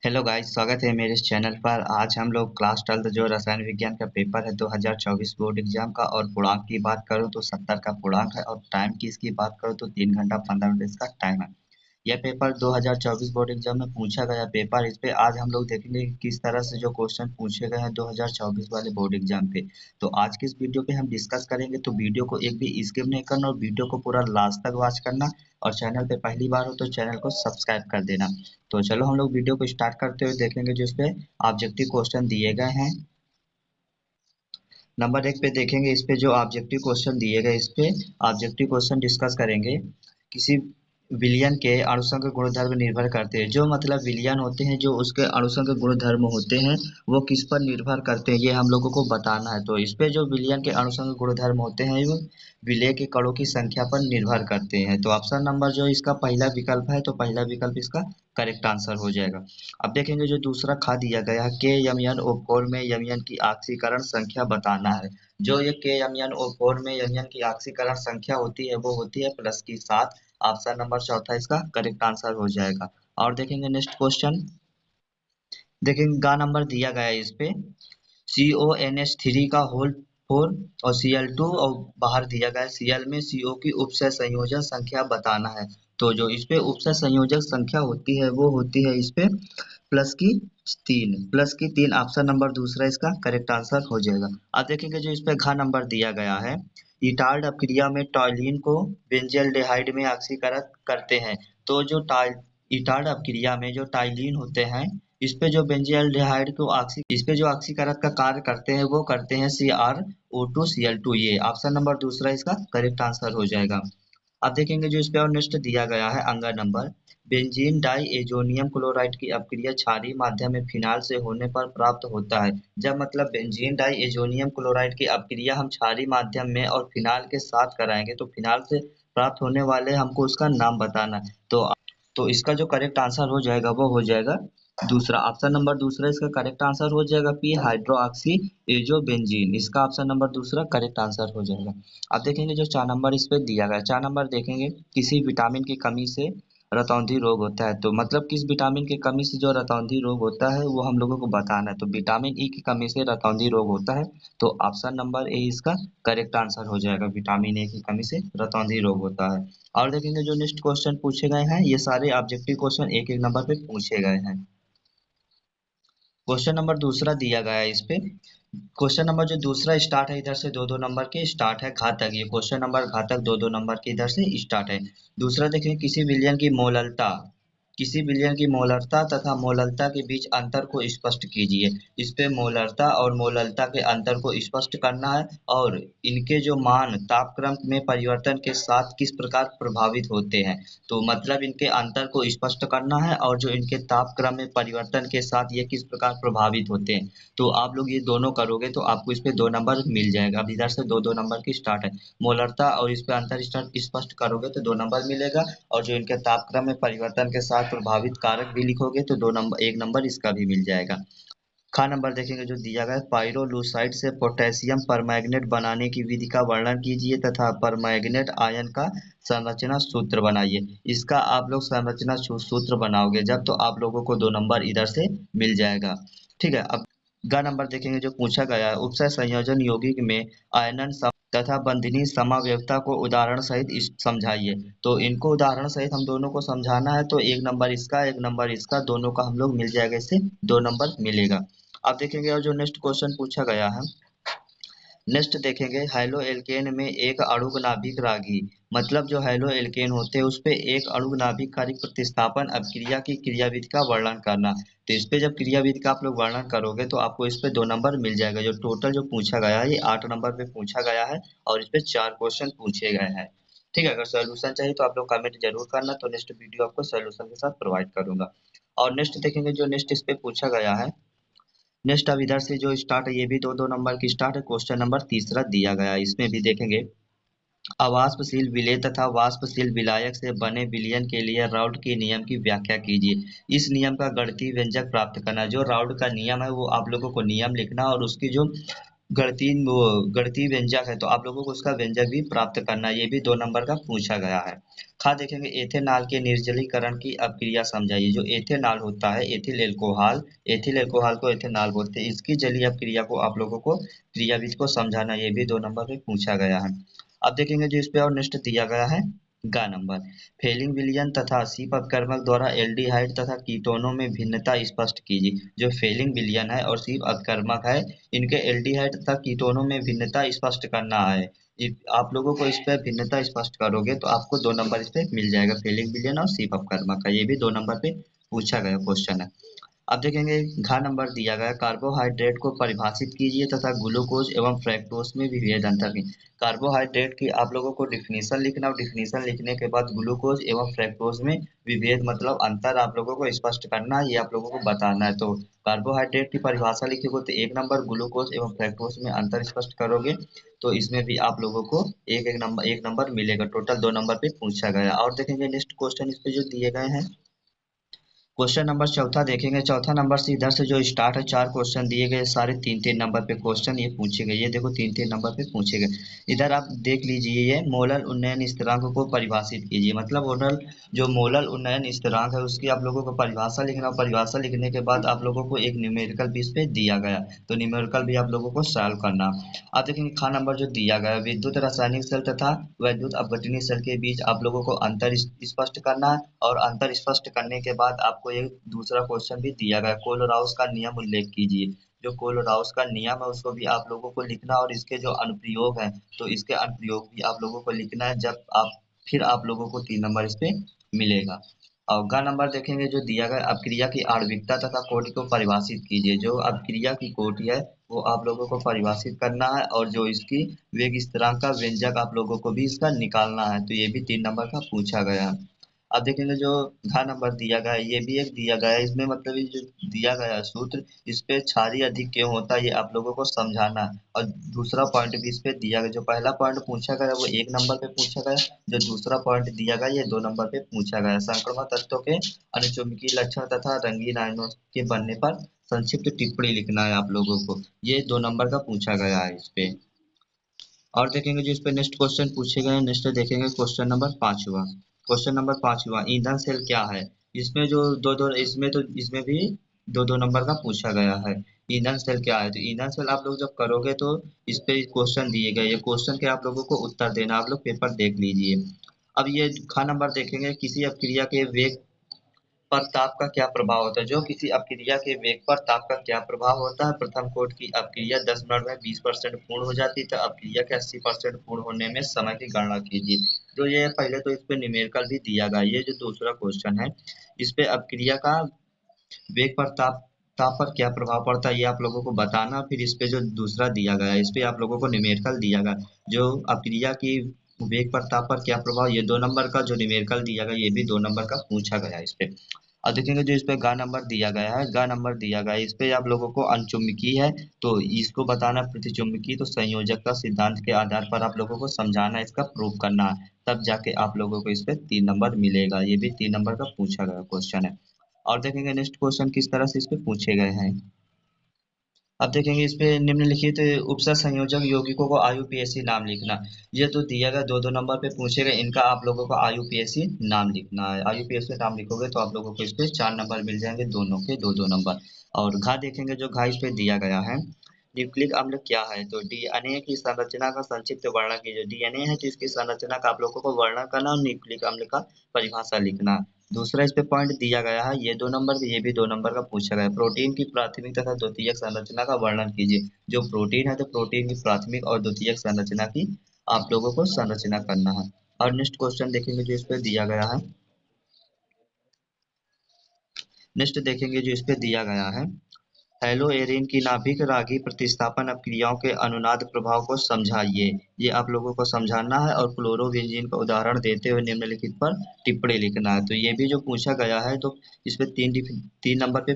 Hello guys, स्वागत है मेरे इस चैनल पर। आज हम लोग क्लास 12 जो रसायन विज्ञान का पेपर है 2024 बोर्ड एग्जाम का, और पूर्णांक की बात करूं तो 70 का पूर्णांक है, और टाइम की इसकी बात करूं तो 3 घंटा 15 मिनट इसका टाइम है। यह पेपर 2024 बोर्ड एग्जाम में पूछा गया पेपर। इस पे आज हम लोग देखेंगे कि किस तरह से जो क्वेश्चन पूछे गए हैं 2024 वाले बोर्ड एग्जाम पे। तो आज की इस वीडियो पे हम डिस्कस करेंगे, तो वीडियो को एक भी स्किप नहीं करना और वीडियो को पूरा लास्ट तक वॉच करना। और चैनल पे पहली बार हो तो चैनल को सब्सक्राइब कर देना। तो चलो हम लोग वीडियो को स्टार्ट करते हुए देखेंगे जो इस पे ऑब्जेक्टिव क्वेश्चन दिए गए हैं। नंबर 1 पे देखेंगे, इस पे जो ऑब्जेक्टिव क्वेश्चन दिए गए, इस पे ऑब्जेक्टिव क्वेश्चन डिस्कस करेंगे। किसी विलयन के अणुसंग गुणधर्म निर्भर करते हैं। जो मतलब विलयन होते हैं, जो उसके अणुसंग गुणधर्म होते हैं, वो किस पर निर्भर करते हैं, ये हम लोगों को बताना है। तो इस पे जो विलयन के अणुसंग गुणधर्म होते हैं, वो विलय के कणों की संख्या पर निर्भर करते हैं। तो ऑप्शन नंबर जो इसका पहला विकल्प है, तो पहला विकल्प इसका करेक्ट आंसर हो जाएगा। अब देखेंगे जो दूसरा खा दिया गया है, के यम एन ओ फोर में यम एन की ऑक्सीकरण संख्या बताना है। जो ये के यम एन ओ फोर में यम एन की ऑक्सीकरण संख्या होती है, वो होती है प्लस की 7। ऑप्शन नंबर चौथा इसका करेक्ट आंसर हो जाएगा। और देखेंगे नेक्स्ट क्वेश्चन। देखेंगे गा नंबर दिया गया है इस पे, CONH3 का होल 4 और Cl2, और बाहर दिया गया है Cl में CO की उपसय संयोजन संख्या बताना है। तो जो इस पे उपसय संयोजक संख्या होती है, वो होती है इस पे प्लस की 3 ऑप्शन नंबर दूसरा इसका करेक्ट आंसर हो जाएगा। अब देखेंगे जो इस पे घ नंबर दिया गया है, इटाल्ड अपक्रिया में टॉयलीन को बेंजल्डेहाइड में ऑक्सीकृत करते हैं। तो जो इटाल्ड अपक्रिया में जो टाइलीन होते हैं, इस पे जो बेंजील्डिहाइड को इस पे जो ऑक्सीकारक का कार्य करते हैं, वो करते हैं CrO2Cl2। ये ऑप्शन नंबर दूसरा इसका करेक्ट आंसर हो जाएगा। अब देखेंगे जो इस पे और नेक्स्ट दिया गया है अंगा number, benzene diazonium chloride की अपक्रिया क्षारीय माध्यम में फिनाल से होने पर प्राप्त होता है। जब मतलब बेंजीन डाई एजोनियम क्लोराइड की अपक्रिया हम क्षारीय माध्यम में और फिनाल के साथ कराएंगे, तो फिनाल से प्राप्त होने वाले हमको उसका नाम बताना है। तो इसका जो करेक्ट आंसर हो जाएगा, वो हो जाएगा दूसरा। ऑप्शन नंबर दूसरा इसका करेक्ट आंसर हो जाएगा, पी हाइड्रोक्सी एजोबेंजीन। इसका ऑप्शन नंबर दूसरा करेक्ट आंसर हो जाएगा। अब देखेंगे जो 4 नंबर इस पे दिया गया है, 4 नंबर देखेंगे, किसी विटामिन की कमी से रतौंधी रोग होता है। तो मतलब किस विटामिन की कमी से जो रतौंधी रोग होता है, वो हम लोगों को बताना है। तो विटामिन ई की कमी से रतौंधी रोग होता है। तो ऑप्शन नंबर ए इसका करेक्ट आंसर हो जाएगा, विटामिन ए की कमी से रतौंधी रोग होता है। और देखेंगे जो नेक्स्ट क्वेश्चन पूछे गए हैं, ये सारे ऑब्जेक्टिव क्वेश्चन एक एक नंबर पे पूछे गए हैं। क्वेश्चन नंबर दूसरा दिया गया है इस पे। क्वेश्चन नंबर जो दूसरा स्टार्ट है, इधर से दो दो नंबर के स्टार्ट है घातक। ये क्वेश्चन नंबर घातक दो दो नंबर के इधर से स्टार्ट है। दूसरा देखिए, किसी विलयन की मोलरता तथा मोललता के बीच अंतर को स्पष्ट कीजिए। इस पे मोलरता और मोललता के अंतर को स्पष्ट करना है, और इनके जो मान तापक्रम में परिवर्तन के साथ किस प्रकार प्रभावित होते हैं। तो मतलब इनके अंतर को स्पष्ट करना है, और जो इनके तापक्रम में परिवर्तन के साथ ये किस प्रकार प्रभावित होते हैं। तो आप लोग ये दोनों करोगे तो आपको इस पे 2 नंबर मिल जाएगा। अब इधर से 2-2 नंबर की स्टार्ट है। मोलरता और इस पे अंतर स्पष्ट करोगे तो 2 नंबर मिलेगा, और जो इनके तापक्रम में परिवर्तन के साथ प्रभावित कारक भी लिखोगे तो 2 नंबर 1 नंबर इसका भी मिल जाएगा। खा नंबर देखेंगे जो दिया गया है, पाइरोलूसाइड से पोटेशियम परमैंगनेट बनाने की विधि का वर्णन कीजिए तथा परमैंगनेट आयन का संरचना सूत्र बनाइए। इसका आप लोग संरचना सूत्र बनाओगे जब, तो आप लोगों को 2 नंबर इधर से मिल जाएगा। ठीक है। अब ग नंबर देखेंगे जो पूछा गया है, उपसय संयोजन यौगिक में आयनन तथा बंधनीय समावयवता को उदाहरण सहित समझाइए। तो इनको उदाहरण सहित हम दोनों को समझाना है। तो 1 नंबर इसका 1 नंबर इसका, दोनों का हम लोग मिल जाएगा, इससे 2 नंबर मिलेगा। अब देखेंगे और जो नेक्स्ट क्वेश्चन पूछा गया है, नेक्स्ट देखेंगे, हैलो एल्केन में एक अणुक नाभिक रागी। मतलब जो हैलो एल्केन होते हैं, उस पे एक अणुक नाभिक का प्रतिस्थापन अभिक्रिया की क्रियाविधि का वर्णन करना। तो इस पे जब क्रियाविधि का आप लोग वर्णन करोगे तो आपको इस पे 2 नंबर मिल जाएगा। जो टोटल जो पूछा गया है, ये 8 नंबर पे पूछा गया है, और इस पे 4 क्वेश्चन पूछे गए हैं। ठीक है। अगर सोल्यूशन चाहिए तो आप लोग कमेंट जरूर करना, तो नेक्स्ट वीडियो आपको सोल्यूशन के साथ प्रोवाइड करूंगा। और नेक्स्ट देखेंगे जो नेक्स्ट इस पे पूछा गया है, नेक्स्ट अब इधर से जो स्टार्ट है, ये भी 2-2 नंबर की स्टार्ट है। क्वेश्चन नंबर तीसरा दिया गया है, इसमें भी देखेंगे, अवाष्पशील विलेय तथा वाष्पशील विलायक से बने विलयन के लिए राउल्ट के नियम की व्याख्या कीजिए। इस नियम का गणितीय व्यंजक प्राप्त करना। जो राउल्ट का नियम है, वो आप लोगों को नियम लिखना, और उसकी जो गणितीय व्यंजक है, तो आप लोगों को उसका व्यंजक भी प्राप्त करना है, ये भी 2 नंबर का पूछा गया है। देखेंगे एथेनॉल के निर्जलीकरण की अपक्रिया समझाइए। जो एथेनॉल होता है, एथिल एल्कोहल को एथेनॉल बोलते हैं, इसकी जलीय अपक्रिया को आप लोगों को क्रियाविधि को समझाना, ये भी 2 नंबर पे पूछा गया है। अब देखेंगे जो इस पे और नेक्स्ट दिया गया है गा नंबर, फेलिंग विलयन तथा सीप अपकर्मक द्वारा एल्डिहाइड तथा कीटोनों में भिन्नता स्पष्ट कीजिए। जो फेलिंग विलयन है और सीप अपकर्मक है, इनके एल्डिहाइड तथा कीटोनों में भिन्नता स्पष्ट करना है। आप लोगों को इस पे भिन्नता स्पष्ट करोगे तो आपको 2 नंबर इस पे मिल जाएगा, फेलिंग विलयन और सीप अपकर्मक का, ये भी 2 नंबर पे पूछा गया क्वेश्चन है। अब देखेंगे घ नंबर दिया गया, कार्बोहाइड्रेट को परिभाषित कीजिए तथा ग्लूकोज एवं फ्रैक्टोज में विभेद अंतर की। कार्बोहाइड्रेट की आप लोगों को डिफिनीशन लिखना, और डिफिनीशन लिखने के बाद ग्लूकोज एवं फ्रैक्टोज में विभेद मतलब अंतर आप लोगों को स्पष्ट करना है, ये आप लोगों को बताना है। तो कार्बोहाइड्रेट की परिभाषा लिखोगे तो 1 नंबर, ग्लूकोज एवं फ्रैक्टोज में अंतर स्पष्ट करोगे तो इसमें भी आप लोगों को एक नंबर मिलेगा। टोटल 2 नंबर पे पूछा गया। और देखेंगे नेक्स्ट क्वेश्चन इस पे जो दिए गए हैं, क्वेश्चन नंबर चौथा देखेंगे। चौथा नंबर से इधर से जो स्टार्ट है, 4 क्वेश्चन दिए गए, सारे 3-3 नंबर पे क्वेश्चन ये पूछे गए। ये देखो 3-3 नंबर पे पूछे गए। इधर आप देख लीजिए, ये मोलर उन्नयन स्थिरांक को परिभाषित कीजिए। मतलब मोलर उन्नयन स्थिरांक है उसकी आप लोगों को परिभाषा लिखना। परिभाषा लिखने के बाद आप लोगों को एक न्यूमेरिकल भी इस पे दिया गया, तो न्यूमेरिकल भी आप लोगों को सॉल्व करना। आप देखेंगे खा नंबर जो दिया गया है, विद्युत रासायनिक सेल तथा वैद्युत अपघटनीय सेल के बीच आप लोगों को अंतर स्पष्ट करना है। और अंतर स्पष्ट करने के बाद आपको एक दूसरा क्वेश्चन भी दिया गया है, कोलोराउस का नियम उल्लेख कीजिए। जो कोलोराउस का नियम है उसको भी आप लोगों को लिखना, और इसके जो अनुप्रयोग है तो इसके अनुप्रयोग भी आप लोगों को लिखना है। जब आप फिर आप लोगों को 3 नंबर इस पे मिलेगा। और ग नंबर देखेंगे जो दिया गया, अपक्रिया की आणविकता तथा कोटि को परिभाषित कीजिए। जो अपक्रिया की कोटि है वो आप लोगों को परिभाषित करना है, और जो इसकी वेग स्थिरांक का व्यंजक आप लोगों को भी इसका निकालना है। तो ये भी 3 नंबर का पूछा गया है। अब देखेंगे जो घ नंबर दिया गया है, ये भी एक दिया गया है। इसमें मतलब ये जो दिया गया है सूत्र, इस पे क्षारीय अधिक क्यों होता है ये आप लोगों को समझाना है। और दूसरा पॉइंट भी इस पे दिया गया। जो पहला पॉइंट पूछा गया वो 1 नंबर पे पूछा गया, जो दूसरा पॉइंट दिया गया ये 2 नंबर पे पूछा गया। संक्रमण तत्वों के अनुचुंबकीय लक्षण तथा रंगीन आयनों के बनने पर संक्षिप्त टिप्पणी लिखना है आप लोगों को, ये 2 नंबर का पूछा गया है इस पे। और देखेंगे जो इस पे नेक्स्ट क्वेश्चन पूछे गए हैं, नेक्स्ट देखेंगे क्वेश्चन नंबर 5 हुआ ईंधन सेल क्या है। इसमें जो दो दो इसमें तो इसमें भी 2-2 नंबर का पूछा गया है। ईंधन सेल क्या है, तो ईंधन सेल आप लोग जब करोगे तो इस पे क्वेश्चन दिए गए, ये क्वेश्चन के आप लोगों को उत्तर देना, आप लोग पेपर देख लीजिए। अब ये खा नंबर देखेंगे, किसी अपक्रिया के वेग पर ताप का क्या प्रभाव होता है। जो किसी अपक्रिया के वेग पर ताप का क्या प्रभाव होता है। प्रथम कोट की अपक्रिया 10 मिनट में 20% पूर्ण हो जाती है, तो अपक्रिया के 80% पूर्ण होने में समय की गणना कीजिए। तो ये पहले तो इस पे न्यूमेरिकल भी दिया गया। ये जो दूसरा क्वेश्चन है, इस पे अपक्रिया का वेग पर ताप ताप पर क्या प्रभाव पड़ता है ये आप लोगों को बताना। फिर इस पे जो दूसरा दिया गया है, इस पे आप लोगों को न्यूमेरिकल दिया गया, जो अपक्रिया की वेग पर ताप पर क्या प्रभाव, ये 2 नंबर का जो न्यूमेरिकल दिया गया ये भी 2 नंबर का पूछा गया है इस पे। और देखेंगे जो इस पे गा नंबर दिया गया है, गा नंबर दिया गया है, इस पे आप लोगों को अनचुंबकीय है तो इसको बताना, प्रतिचुंबकीय तो संयोजक का सिद्धांत के आधार पर आप लोगों को समझाना, इसका प्रूव करना है, तब जाके आप लोगों को इस पे 3 नंबर मिलेगा। ये भी 3 नंबर का पूछा गया क्वेश्चन है। और देखेंगे नेक्स्ट क्वेश्चन किस तरह से इस पे पूछे गए हैं। अब देखेंगे इस पे निम्नलिखित उपसर संयोजक यौगिकों को आयुपीएसी नाम लिखना। ये तो दिया गया 2-2 नंबर पे पूछे गए, इनका आप लोगों को आयुपीएसी नाम लिखना है। आयुपीएसी नाम लिखोगे तो आप लोगों को इस पे 4 नंबर मिल जाएंगे, दोनों के 2-2 नंबर। और घा देखेंगे, जो घा इस पे दिया गया है, न्यूक्लिक अम्ल क्या है, तो डीएनए की संरचना का संक्षिप्त वर्णन कीजिए। डीएनए है तो इसकी संरचना का आप लोगों को वर्णन करना, और न्यूक्लिक अम्ल का परिभाषा लिखना। दूसरा इस पे पॉइंट दिया गया है, ये 2 नंबर का, ये भी 2 नंबर का पूछा गया है। प्रोटीन की प्राथमिक तथा द्वितीयक संरचना का वर्णन कीजिए। जो प्रोटीन है तो प्रोटीन की प्राथमिक और द्वितीयक संरचना की आप लोगों को संरचना करना है। और नेक्स्ट क्वेश्चन देखेंगे जो इस पे दिया गया है, नेक्स्ट देखेंगे जो इस पे दिया गया है, हेलोएरिन की नाभिक रागी प्रतिस्थापन अपक्रियाओं के अनुनाद प्रभाव को समझाइए। ये आप लोगों को समझाना है, और क्लोरोबेंजीन का उदाहरण देते हुए निम्नलिखित पर टिप्पणी लिखना है। तो ये भी जो पूछा गया है, तो इस पे 3 नंबर पे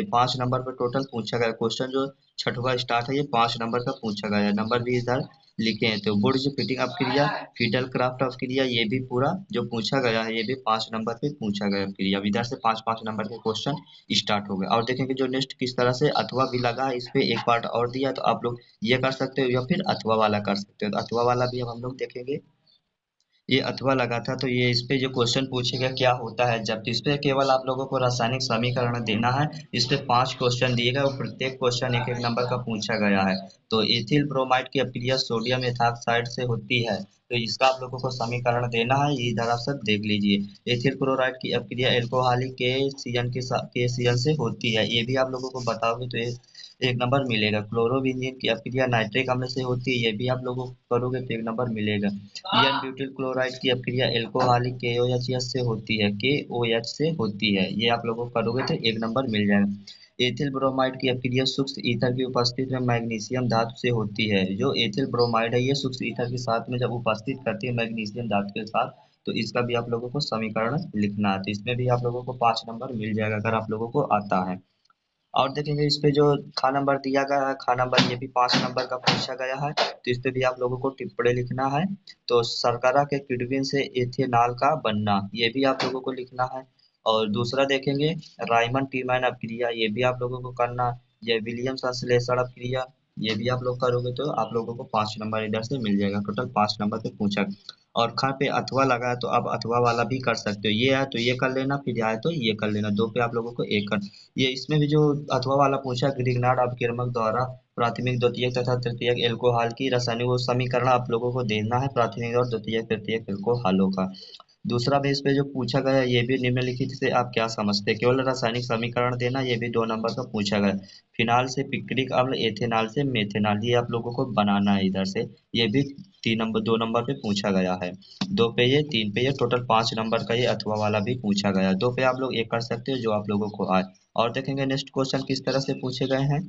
5 नंबर पे टोटल पूछा गया क्वेश्चन। जो छठवा स्टार्ट है ये 5 नंबर का पूछा गया है। नंबर भी इधर लिखें। तो बुर्ज फिटिंग अपक्रिया, फिडल क्राफ्ट अपक्रिया, ये भी पूरा जो पूछा गया है ये भी 5 नंबर पे पूछा गया अपक्रिया। अब इधर से 5-5 नंबर के क्वेश्चन स्टार्ट हो गए। और देखेंगे जो नेक्स्ट किस तरह से अथवा भी लगा है, इस पे एक पार्ट और दिया है, तो आप लोग ये कर सकते हो या फिर अथवा वाला कर सकते हो। तो अथवा वाला भी अब हम लोग देखेंगे। ये अथवा लगा था, तो ये इस पे जो क्वेश्चन पूछेगा क्या होता है जब, इस पे केवल आप लोगों को रासायनिक समीकरण देना है। इस पे 5 क्वेश्चन दिए गए और प्रत्येक क्वेश्चन एक एक नंबर का पूछा गया है। तो एथिल ब्रोमाइड की अपक्रिया सोडियम एथाक्साइड से होती है, तो इसका आप लोगों को समीकरण देना है। ये इधर आप सब देख लीजिए। एथिल क्लोराइड की अपक्रिया एल्कोहलिक के सी एन से होती है, ये भी आप लोगों को बताओगे तो एक नंबर मिलेगा। क्लोरोबेंजीन की अपक्रिया नाइट्रिक अम्ल से होती है, ये भी आप लोगों को करोगे तो एक नंबर मिलेगा। एन ब्यूटिल क्लोराइड की अपक्रिया एल्कोहलिक KOH से होती है, KOH से होती है, ये आप लोगों को करोगे तो एक नंबर मिल जाएगा। एथिल ब्रोमाइड की अपक्रिया सूक्ष्म ईथर की उपस्थिति में मैग्नीशियम धातु से होती है। जो एथिल ब्रोमाइड है ये सूक्ष्म ईथर के साथ में जब उपस्थित करती है मैग्नीशियम धातु के साथ, तो इसका भी आप लोगों को समीकरण लिखना है। तो इसमें भी आप लोगों को 5 नंबर मिल जाएगा अगर आप लोगों को आता है। और देखेंगे इस पे जो खा नंबर दिया गया है, खा नंबर ये भी 5 नंबर का पूछा गया है, तो इस पे भी आप लोगों को टिप्पणी लिखना है। तो शर्करा के किण्वन से एथेनॉल का बनना, ये भी आप लोगों को लिखना है। और दूसरा देखेंगे रायमंड टीमैन अपक्रिया, ये भी आप लोगों को करना है। ये विलियम संश्लेषण अपक्रिया, ये भी आप लोग करोगे तो आप लोगों को 5 नंबर इधर से मिल जाएगा। टोटल 5 नंबर पे पूछा। और ख पे अथवा लगा है, तो आप अथवा वाला भी कर सकते हो। ये है तो ये कर लेना, फिर आए तो ये कर लेना। 2 पे आप लोगों को एक कर, ये इसमें भी जो अथवा वाला पूछा, ग्रिग्नार्ड अपकेर्मक द्वारा प्राथमिक द्वितीयक तथा तृतीयक एल्कोहल की रासायनिक वो समीकरण आप लोगों को देना है, प्राथमिक और द्वितीयक तृतीयक एल्कोहलों का। दूसरा भी इस पे जो पूछा गया है, ये भी निम्नलिखित से आप क्या समझते हैं, केवल रासायनिक समीकरण देना, ये भी 2 नंबर का पूछा गया है। फिनाल से पिक्रिक अम्ल, एथेनॉल से मेथेनॉल, ये आप लोगों को बनाना है इधर से। ये भी 2 नंबर पे पूछा गया है। 2 पे ये, 3 पे ये, टोटल 5 नंबर का ये अथवा वाला भी पूछा गया है। 2 पे आप लोग एक कर सकते हो जो आप लोगों को आए। और देखेंगे नेक्स्ट क्वेश्चन किस तरह से पूछे गए हैं।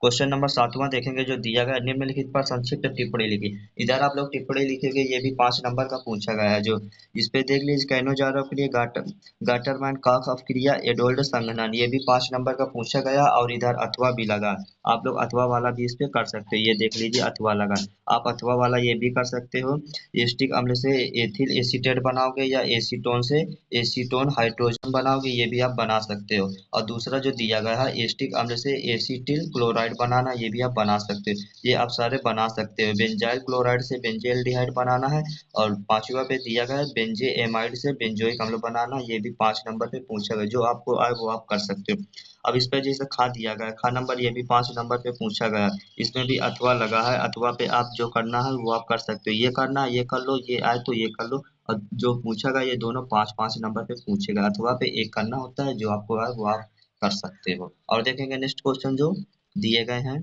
क्वेश्चन नंबर 7वां देखेंगे जो दिया गया है, निम्नलिखित पर संक्षिप्त टिप्पणी लिखिए। इधर आप लोग टिप्पणी लिखेंगे, ये भी 5 नंबर का पूछा गया है। जो इस पे देख लीजिए, कैनोजारो के लिए गाटरमैन कॉक अपक्रिया एडोल्ड संघनन, ये भी 5 नंबर का पूछा गया। और इधर अथवा भी लगा, आप लोग अथवा वाला भी इस पे कर सकते हो। ये देख लीजिए अथवा लगा, आप अथवा वाला ये भी कर सकते हो। एस्टिक अम्ल से एथिल एसीटेट बनाओगे या एसीटोन से एसीटोन हाइड्रोजन बनाओगे, ये भी आप बना सकते हो। और दूसरा जो दिया गया है, एस्टिक अम्ल से एसीटिल क्लोराइड बनाना, ये भी आप बना सकते हो। ये आप सारे बना सकते हो। बेंजाइल क्लोराइड से बेंजेल्डिहाइड बनाना है। और 5वां पे दिया गया है बेंजेएमाइड से बेंजोइक अम्ल बनाना, ये भी 5 नंबर पे पूछा गया। जो आपको आए वो आप कर सकते हो। अब इस पे जैसे खा दिया गया, खा नंबर ये भी 5 नंबर पे पूछा गया। इसमें भी अथवा लगा है, अथवा पे आप जो करना है वो आप कर सकते हो। ये करना, ये कर लो, ये आए तो ये कर लो। और जो पूछा गया ये दोनों 5-5 नंबर पे पूछेगा। अथवा पे एक करना होता है, जो आपको आए वो आप कर सकते हो। और देखेंगे नेक्स्ट क्वेश्चन जो दिए गए हैं।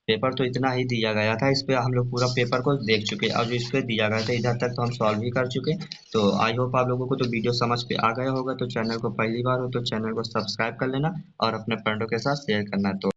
पेपर तो इतना ही दिया गया था, इस पे हम लोग पूरा पेपर को देख चुके हैं। और जो इस पे दिया गया था इधर तक तो हम सॉल्व भी कर चुके। तो आई होप आप लोगों को तो वीडियो समझ पे आ गया होगा। तो चैनल को पहली बार हो तो चैनल को सब्सक्राइब कर लेना और अपने फ्रेंडों के साथ शेयर करना। तो